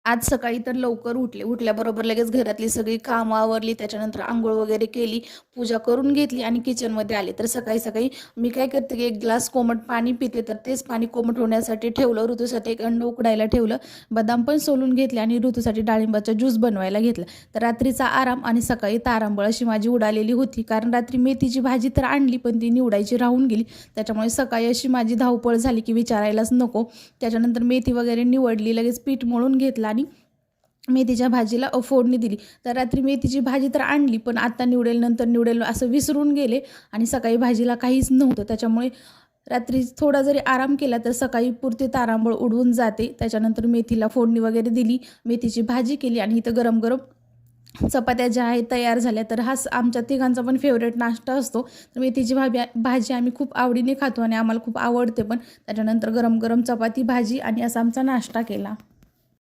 आज सकाळी तर लवकर उठले. उठल्याबरोबर लगेच घरातली सगळी कामं आवरली. त्याच्यानंतर अंघोळ वगैरे केली, पूजा करून घेतली आणि किचनमध्ये आले. तर सकाळी-सकाळी मी काय करते, की 1 ग्लास कोमट पाणी पिते. तर तेच पाणी कोमट होण्यासाठी ठेवलं. ऋतूसाठी एक अंड उकडायला ठेवलं. बदाम पण सोलून घेतले आणि ऋतूसाठी डाळिंबाचा ज्यूस बनवायला घेतला. तर रात्रीचा आराम आणि सकाळी तारांबळ अशी माझी उडालेली होती. कारण रात्री मेथीची भाजी तर आणली, पण ती निवडायची राहून गेली. त्याच्यामुळे सकाळी अशी माझी धावपळ झाली, की विचारायलाच नको. त्याच्यानंतर मेथी वगैरे निवडली, लगेच पीठ मळून घेतलं आणि मेथीच्या भाजीला फोडणी दिली. तर रात्री मेथीची भाजी तर आणली, पण आता निवडेल, नंतर निवडेल असं विसरून गेले आणि सकाळी भाजीला काहीच नव्हतं. त्याच्यामुळे रात्री थोडा जरी आराम केला तर सकाळी पुरते तारांबळ उडवून जाते. त्याच्यानंतर मेथीला फोडणी वगैरे दिली, मेथीची भाजी केली आणि इथं गरम-गरम चपात्या ज्या आहेत तयार झाल्या. तर हा आमच्या तिघांचा पण फेवरेट नाश्ता असतो. तर मेथीची भाजी आम्ही खूप आवडीने खातो आणि आम्हाला खूप आवडते पण. त्याच्यानंतर गरम-गरम चपाती, भाजी आणि असा आमचा नाश्ता केला.